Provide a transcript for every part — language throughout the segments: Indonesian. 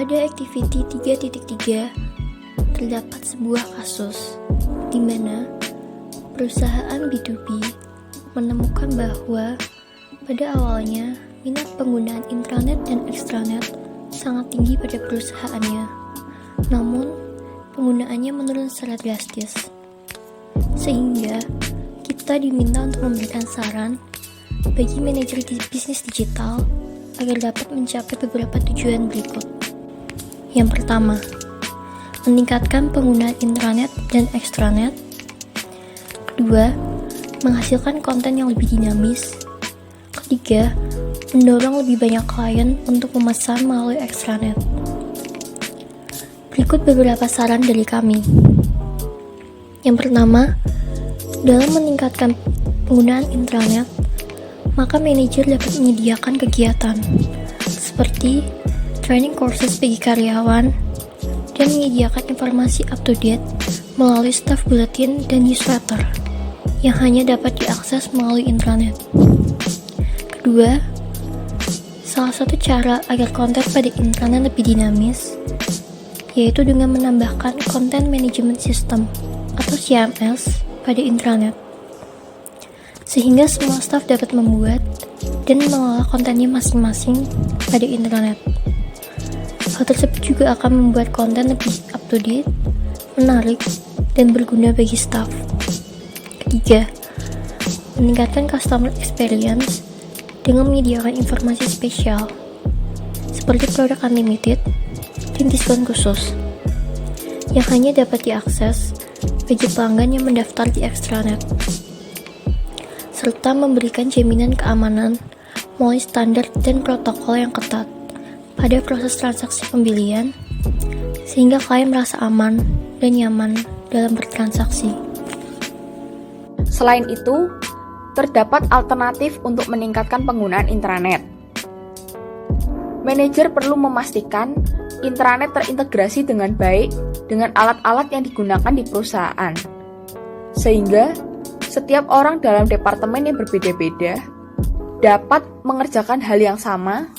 Pada activity 3.3 terdapat sebuah kasus di mana perusahaan B2B menemukan bahwa pada awalnya minat penggunaan intranet dan extranet sangat tinggi pada perusahaannya. Namun, penggunaannya menurun secara drastis. Sehingga kita diminta untuk memberikan saran bagi manajer bisnis digital agar dapat mencapai beberapa tujuan berikut. Yang pertama, meningkatkan penggunaan intranet dan extranet. Kedua, menghasilkan konten yang lebih dinamis. Ketiga, mendorong lebih banyak klien untuk memesan melalui extranet. Berikut beberapa saran dari kami. Yang pertama, dalam meningkatkan penggunaan intranet, maka manajer dapat menyediakan kegiatan seperti training courses bagi karyawan dan menyediakan informasi up-to-date melalui staff bulletin dan newsletter yang hanya dapat diakses melalui intranet. Kedua, salah satu cara agar konten pada intranet lebih dinamis yaitu dengan menambahkan Content Management System atau CMS pada intranet, sehingga semua staf dapat membuat dan mengelola kontennya masing-masing pada intranet. Hal tersebut juga akan membuat konten lebih up-to-date, menarik, dan berguna bagi staf. Ketiga, meningkatkan customer experience dengan menyediakan informasi spesial seperti produk unlimited dan diskon khusus yang hanya dapat diakses bagi pelanggan yang mendaftar di extranet, serta memberikan jaminan keamanan melalui standar dan protokol yang ketat pada proses transaksi pembelian sehingga klien merasa aman dan nyaman dalam bertransaksi. Selain itu, terdapat alternatif untuk meningkatkan penggunaan intranet. Manajer perlu memastikan intranet terintegrasi dengan baik dengan alat-alat yang digunakan di perusahaan, sehingga setiap orang dalam departemen yang berbeda-beda dapat mengerjakan hal yang sama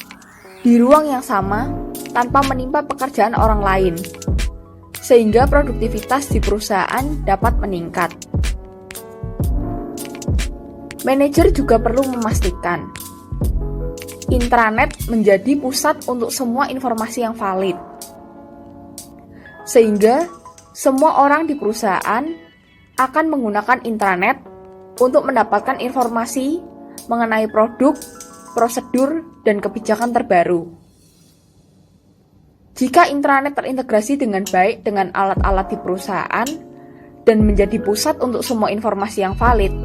di ruang yang sama tanpa menimpa pekerjaan orang lain, sehingga produktivitas di perusahaan dapat meningkat. Manajer juga perlu memastikan intranet menjadi pusat untuk semua informasi yang valid, sehingga semua orang di perusahaan akan menggunakan intranet untuk mendapatkan informasi mengenai produk, prosedur, dan kebijakan terbaru. Jika intranet terintegrasi dengan baik dengan alat-alat di perusahaan dan menjadi pusat untuk semua informasi yang valid,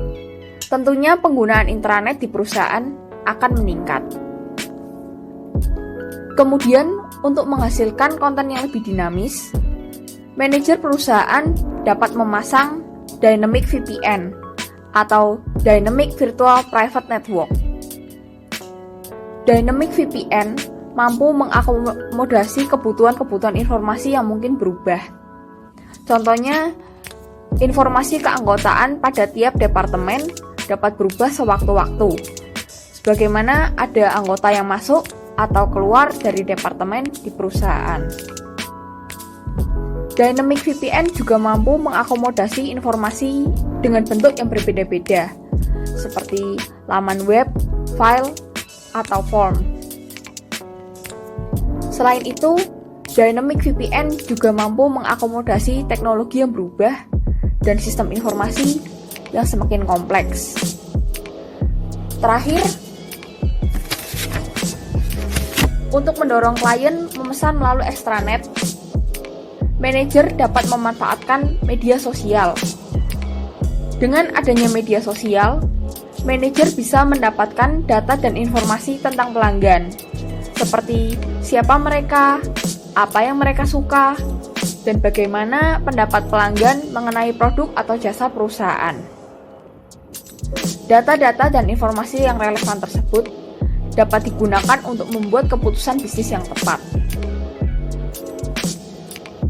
tentunya penggunaan intranet di perusahaan akan meningkat. Kemudian, untuk menghasilkan konten yang lebih dinamis, manajer perusahaan dapat memasang Dynamic VPN atau Dynamic Virtual Private Network. Dynamic VPN mampu mengakomodasi kebutuhan-kebutuhan informasi yang mungkin berubah. Contohnya, informasi keanggotaan pada tiap departemen dapat berubah sewaktu-waktu, sebagaimana ada anggota yang masuk atau keluar dari departemen di perusahaan. Dynamic VPN juga mampu mengakomodasi informasi dengan bentuk yang berbeda-beda, seperti laman web, file, atau form. Selain itu, Dynamic VPN juga mampu mengakomodasi teknologi yang berubah dan sistem informasi yang semakin kompleks. Terakhir, untuk mendorong klien memesan melalui extranet, manajer dapat memanfaatkan media sosial. Dengan adanya media sosial, manajer bisa mendapatkan data dan informasi tentang pelanggan, seperti siapa mereka, apa yang mereka suka, dan bagaimana pendapat pelanggan mengenai produk atau jasa perusahaan. Data-data dan informasi yang relevan tersebut dapat digunakan untuk membuat keputusan bisnis yang tepat.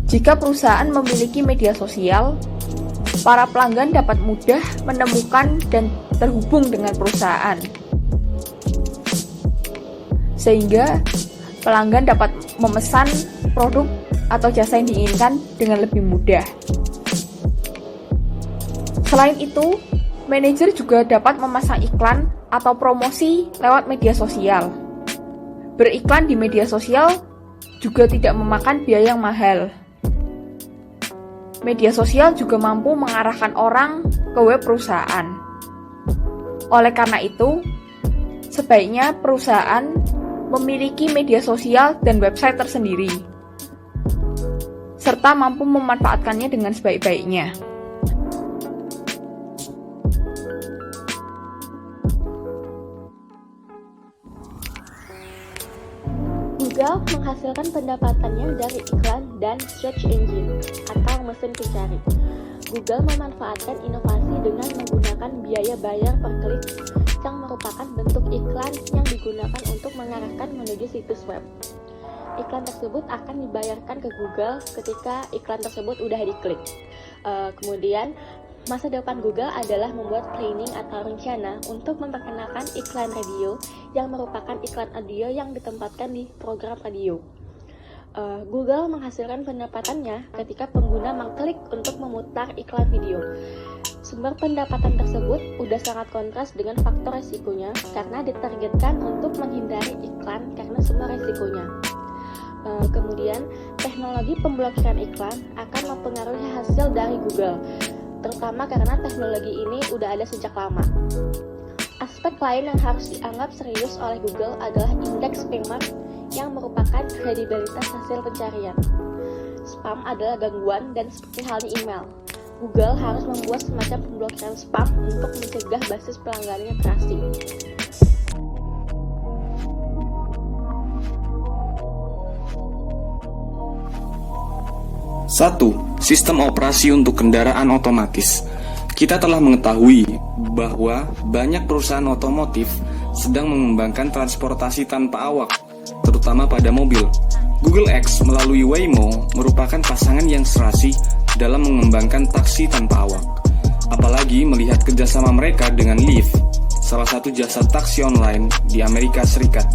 Jika perusahaan memiliki media sosial, para pelanggan dapat mudah menemukan dan terhubung dengan perusahaan, sehingga pelanggan dapat memesan produk atau jasa yang diinginkan dengan lebih mudah. Selain itu, manajer juga dapat memasang iklan atau promosi lewat media sosial. Beriklan di media sosial juga tidak memakan biaya yang mahal. Media sosial juga mampu mengarahkan orang ke web perusahaan. Oleh karena itu, sebaiknya perusahaan memiliki media sosial dan website tersendiri, serta mampu memanfaatkannya dengan sebaik-baiknya. Google menghasilkan pendapatannya dari iklan dan search engine atau mesin pencari. Google memanfaatkan inovasi dengan menggunakan biaya bayar per klik yang merupakan bentuk iklan yang digunakan untuk mengarahkan menuju situs web. Iklan tersebut akan dibayarkan ke Google ketika iklan tersebut udah diklik. Kemudian masa depan Google adalah membuat planning atau rencana untuk memperkenalkan iklan radio yang merupakan iklan audio yang ditempatkan di program radio. Google menghasilkan pendapatannya ketika pengguna mengklik untuk memutar iklan video. Sumber pendapatan tersebut udah sangat kontras dengan faktor resikonya karena ditargetkan untuk menghindari iklan karena semua resikonya. Kemudian, teknologi pemblokiran iklan akan mempengaruhi hasil dari Google, terutama karena teknologi ini udah ada sejak lama. Aspek lain yang harus dianggap serius oleh Google adalah indeks spammer yang merupakan kredibilitas hasil pencarian. Spam adalah gangguan dan seperti halnya email. Google harus membuat semacam pemblokiran spam untuk mencegah basis pelanggannya terasing. Satu, sistem operasi untuk kendaraan otomatis. Kita telah mengetahui bahwa banyak perusahaan otomotif sedang mengembangkan transportasi tanpa awak, terutama pada mobil. Google X melalui Waymo merupakan pasangan yang serasi dalam mengembangkan taksi tanpa awak. Apalagi melihat kerjasama mereka dengan Lyft, salah satu jasa taksi online di Amerika Serikat.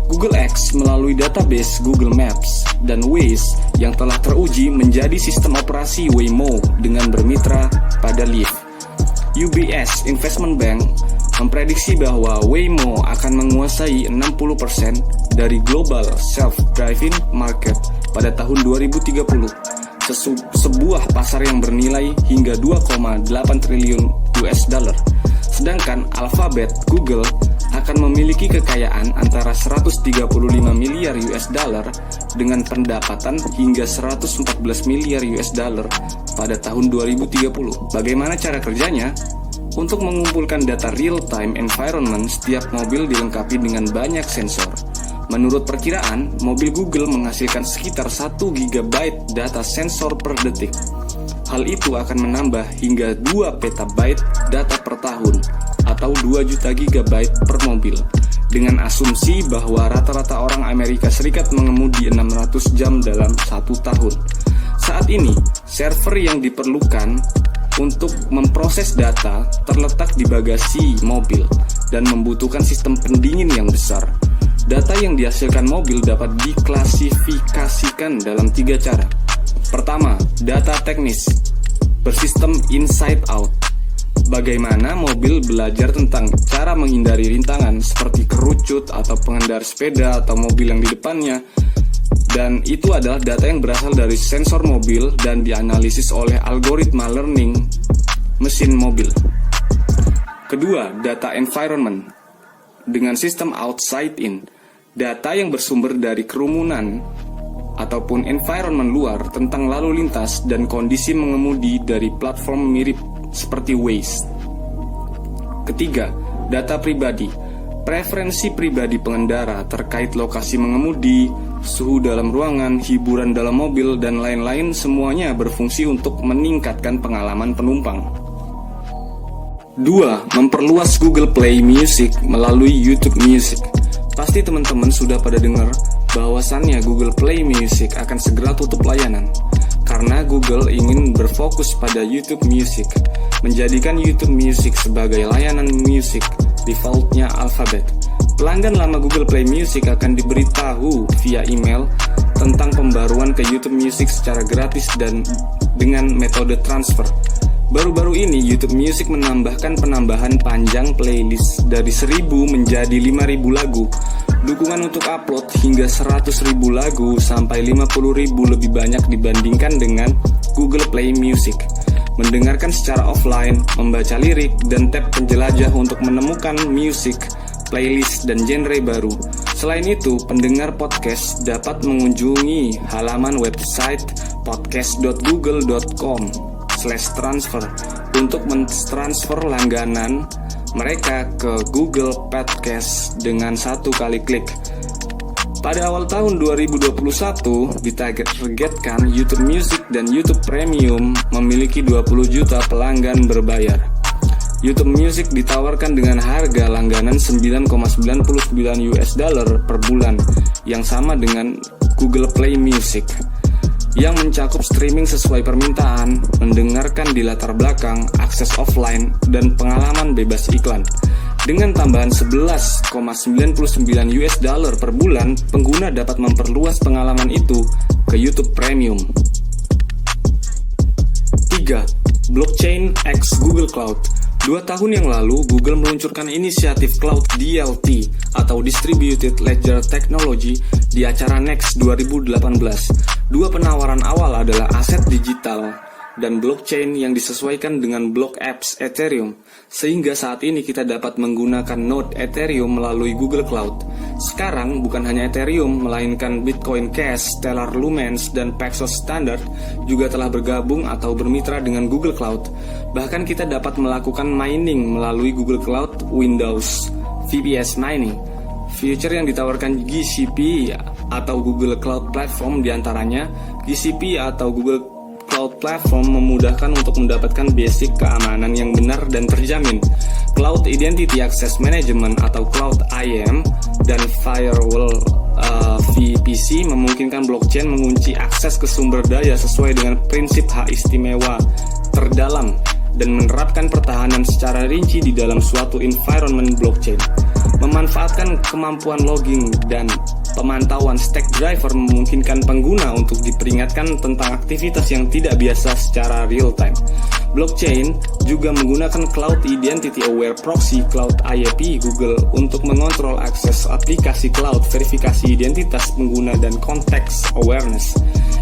Google X melalui database Google Maps dan Waze yang telah teruji menjadi sistem operasi Waymo dengan bermitra pada Lyft. UBS Investment Bank memprediksi bahwa Waymo akan menguasai 60% dari global self-driving market pada tahun 2030, sebuah pasar yang bernilai hingga 2,8 triliun US dollar. Sedangkan Alphabet Google akan memiliki kekayaan antara 135 miliar US dollar dengan pendapatan hingga 114 miliar US dollar pada tahun 2030. Bagaimana cara kerjanya? Untuk mengumpulkan data real-time environment, setiap mobil dilengkapi dengan banyak sensor. Menurut perkiraan, mobil Google menghasilkan sekitar 1 GB data sensor per detik. Hal itu akan menambah hingga 2 petabyte data per tahun atau 2 juta GB per mobil, dengan asumsi bahwa rata-rata orang Amerika Serikat mengemudi 600 jam dalam 1 tahun. Saat ini, server yang diperlukan untuk memproses data terletak di bagasi mobil dan membutuhkan sistem pendingin yang besar. Data yang dihasilkan mobil dapat diklasifikasikan dalam 3 cara. Pertama, data teknis bersistem inside out. Bagaimana mobil belajar tentang cara menghindari rintangan seperti kerucut atau pengendara sepeda atau mobil yang di depannya. Dan itu adalah data yang berasal dari sensor mobil dan dianalisis oleh algoritma learning mesin mobil. Kedua, data environment dengan sistem outside in. Data yang bersumber dari kerumunan ataupun environment luar tentang lalu lintas dan kondisi mengemudi dari platform mirip seperti Waze. Ketiga, data pribadi. Preferensi pribadi pengendara terkait lokasi mengemudi, suhu dalam ruangan, hiburan dalam mobil, dan lain-lain semuanya berfungsi untuk meningkatkan pengalaman penumpang. 2. Memperluas Google Play Music melalui YouTube Music. Pasti teman-teman sudah pada dengar bahwasannya Google Play Music akan segera tutup layanan karena Google ingin berfokus pada YouTube Music, menjadikan YouTube Music sebagai layanan musik defaultnya Alphabet. Pelanggan lama Google Play Music akan diberitahu via email tentang pembaruan ke YouTube Music secara gratis dan dengan metode transfer. Baru-baru ini YouTube Music menambahkan penambahan panjang playlist dari 1.000 menjadi 5.000 lagu. Dukungan untuk upload hingga 100.000 lagu sampai 50.000 lebih banyak dibandingkan dengan Google Play Music. Mendengarkan secara offline, membaca lirik, dan tab penjelajah untuk menemukan musik, playlist, dan genre baru. Selain itu, pendengar podcast dapat mengunjungi halaman website podcast.google.com/transfer untuk mentransfer langganan mereka ke Google Podcast dengan satu kali klik. Pada awal tahun 2021, ditargetkan YouTube Music dan YouTube Premium memiliki 20 juta pelanggan berbayar. YouTube Music ditawarkan dengan harga langganan $9,99 per bulan, yang sama dengan Google Play Music, yang mencakup streaming sesuai permintaan, mendengarkan di latar belakang, akses offline, dan pengalaman bebas iklan. Dengan tambahan $11,99 per bulan, pengguna dapat memperluas pengalaman itu ke YouTube Premium. 3. Blockchain x Google Cloud. 2 tahun yang lalu, Google meluncurkan inisiatif Cloud DLT atau Distributed Ledger Technology di acara Next 2018. 2 penawaran awal adalah aset digital dan blockchain yang disesuaikan dengan blok apps Ethereum, sehingga saat ini kita dapat menggunakan node Ethereum melalui Google Cloud. Sekarang bukan hanya Ethereum, melainkan Bitcoin Cash, Stellar Lumens, dan Paxos Standard juga telah bergabung atau bermitra dengan Google Cloud. Bahkan kita dapat melakukan mining melalui Google Cloud Windows, VPS Mining. Feature yang ditawarkan GCP atau Google Cloud Platform diantaranya, GCP atau Google Cloud Platform memudahkan untuk mendapatkan basic keamanan yang benar dan terjamin. Cloud Identity Access Management atau Cloud IAM dan Firewall VPC memungkinkan blockchain mengunci akses ke sumber daya sesuai dengan prinsip hak istimewa terdalam dan menerapkan pertahanan secara rinci di dalam suatu environment blockchain. Memanfaatkan kemampuan logging dan pemantauan stack driver memungkinkan pengguna untuk diperingatkan tentang aktivitas yang tidak biasa secara real time. Blockchain juga menggunakan Cloud Identity Aware Proxy Cloud IAP Google untuk mengontrol akses aplikasi cloud, verifikasi identitas pengguna, dan context awareness.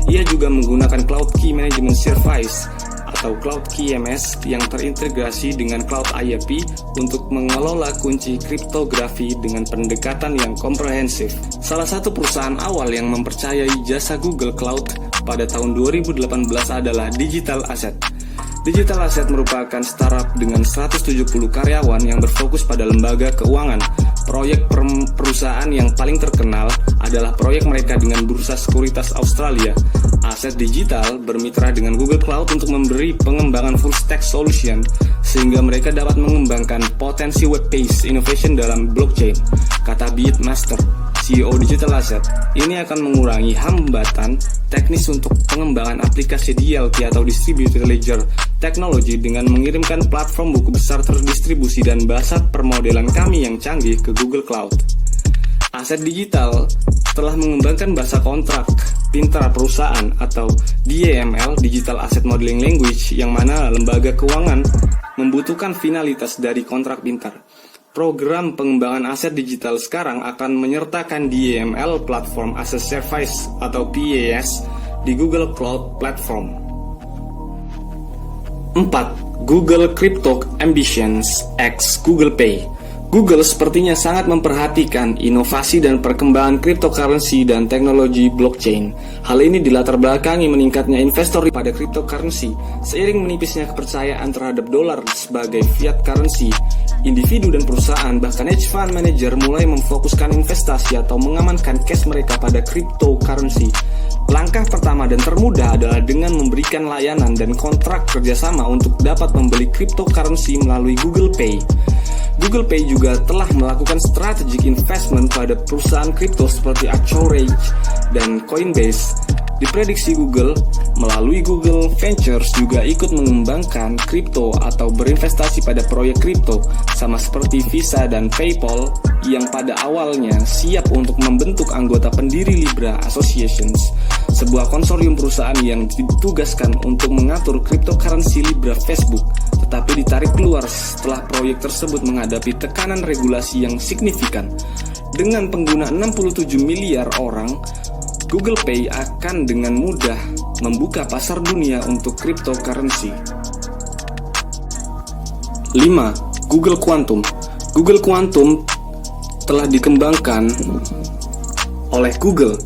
Ia juga menggunakan Cloud Key Management Service atau Cloud KMS yang terintegrasi dengan Cloud IAP untuk mengelola kunci kriptografi dengan pendekatan yang komprehensif. Salah satu perusahaan awal yang mempercayai jasa Google Cloud pada tahun 2018 adalah Digital Asset. Digital Asset merupakan startup dengan 170 karyawan yang berfokus pada lembaga keuangan. Proyek perusahaan yang paling terkenal adalah proyek mereka dengan Bursa Sekuritas Australia. Aset Digital bermitra dengan Google Cloud untuk memberi pengembangan full stack solution sehingga mereka dapat mengembangkan potensi web-based innovation dalam blockchain, kata Beatmaster, CEO Digital Asset. Ini akan mengurangi hambatan teknis untuk pengembangan aplikasi DLT atau Distributed Ledger Technology dengan mengirimkan platform buku besar terdistribusi dan bahasa permodelan kami yang canggih ke Google Cloud. Aset Digital telah mengembangkan bahasa kontrak pintar perusahaan atau DAML, Digital Asset Modeling Language, yang mana lembaga keuangan membutuhkan finalitas dari kontrak pintar. Program pengembangan aset digital sekarang akan menyertakan DAML Platform as a Service atau PaaS di Google Cloud Platform. 4. Google Crypto Ambitions x Google Pay. Google sepertinya sangat memperhatikan inovasi dan perkembangan cryptocurrency dan teknologi blockchain. Hal ini dilatar belakangi meningkatnya investor pada cryptocurrency. Seiring menipisnya kepercayaan terhadap dolar sebagai fiat currency, individu dan perusahaan, bahkan hedge fund manager mulai memfokuskan investasi atau mengamankan cash mereka pada cryptocurrency. Langkah pertama dan termudah adalah dengan memberikan layanan dan kontrak kerjasama untuk dapat membeli cryptocurrency melalui Google Pay. Google Pay juga telah melakukan strategic investment pada perusahaan kripto seperti Anchorage dan Coinbase. Diprediksi Google melalui Google Ventures juga ikut mengembangkan kripto atau berinvestasi pada proyek kripto, sama seperti Visa dan PayPal yang pada awalnya siap untuk membentuk anggota pendiri Libra Associations, sebuah konsorsium perusahaan yang ditugaskan untuk mengatur cryptocurrency Libra Facebook, tetapi ditarik keluar setelah proyek tersebut menghadapi tekanan regulasi yang signifikan. Dengan pengguna 67 miliar orang, Google Pay akan dengan mudah membuka pasar dunia untuk cryptocurrency. 5. Google Quantum. Google Quantum telah dikembangkan oleh Google,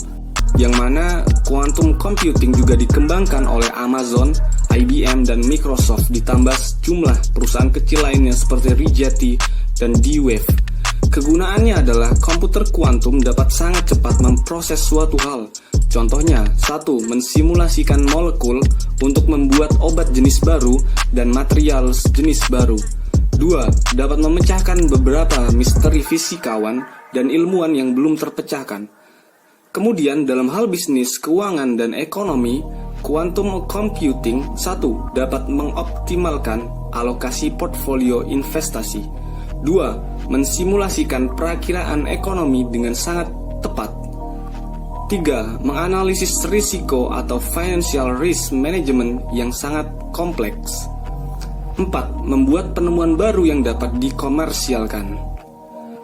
yang mana quantum computing juga dikembangkan oleh Amazon, IBM, dan Microsoft, ditambah jumlah perusahaan kecil lainnya seperti Rigetti dan D-Wave. Kegunaannya adalah komputer kuantum dapat sangat cepat memproses suatu hal. Contohnya, 1. Mensimulasikan molekul untuk membuat obat jenis baru dan material jenis baru. 2. Dapat memecahkan beberapa misteri fisikawan dan ilmuwan yang belum terpecahkan. Kemudian dalam hal bisnis, keuangan, dan ekonomi, quantum computing 1. Dapat mengoptimalkan alokasi portfolio investasi. 2. Mensimulasikan perakiraan ekonomi dengan sangat tepat. 3. Menganalisis risiko atau financial risk management yang sangat kompleks. 4. Membuat penemuan baru yang dapat dikomersialkan.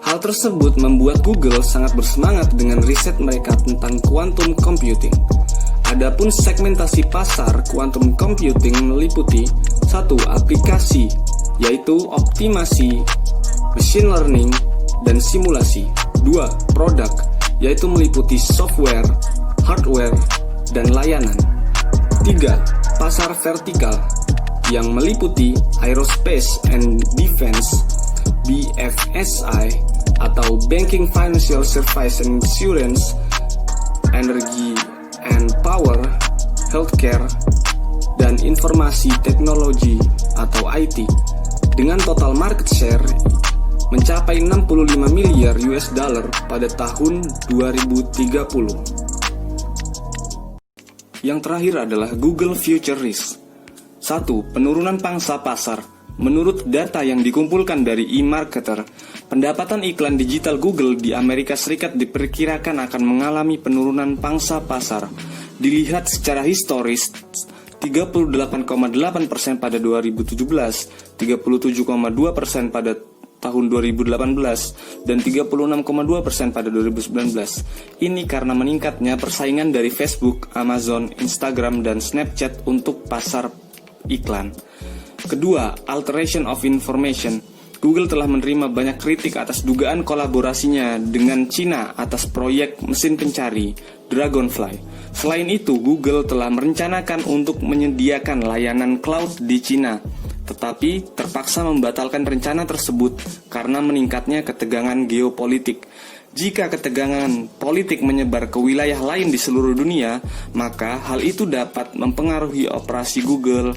Hal tersebut membuat Google sangat bersemangat dengan riset mereka tentang quantum computing. Adapun segmentasi pasar quantum computing meliputi 1. Aplikasi, yaitu optimasi, machine learning, dan simulasi. 2. Produk, yaitu meliputi software, hardware, dan layanan. 3. Pasar vertikal, yang meliputi aerospace and defense, BFSI, atau banking, financial service and insurance, energy and power, healthcare, dan informasi teknologi atau IT, dengan total market share mencapai 65 miliar US dollar pada tahun 2030. Yang terakhir adalah Google Future Risk. 1. Penurunan pangsa pasar. Menurut data yang dikumpulkan dari eMarketer, pendapatan iklan digital Google di Amerika Serikat diperkirakan akan mengalami penurunan pangsa pasar. Dilihat secara historis, 38,8% pada 2017, 37,2% pada tahun 2018, dan 36,2% pada 2019. Ini karena meningkatnya persaingan dari Facebook, Amazon, Instagram, dan Snapchat untuk pasar iklan. Kedua, alteration of information. Google telah menerima banyak kritik atas dugaan kolaborasinya dengan Cina atas proyek mesin pencari Dragonfly. Selain itu, Google telah merencanakan untuk menyediakan layanan cloud di Cina, tetapi terpaksa membatalkan rencana tersebut karena meningkatnya ketegangan geopolitik. Jika ketegangan politik menyebar ke wilayah lain di seluruh dunia, maka hal itu dapat mempengaruhi operasi Google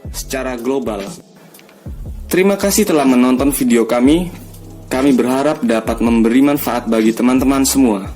secara global. Terima kasih telah menonton video kami. Kami berharap dapat memberi manfaat bagi teman-teman semua.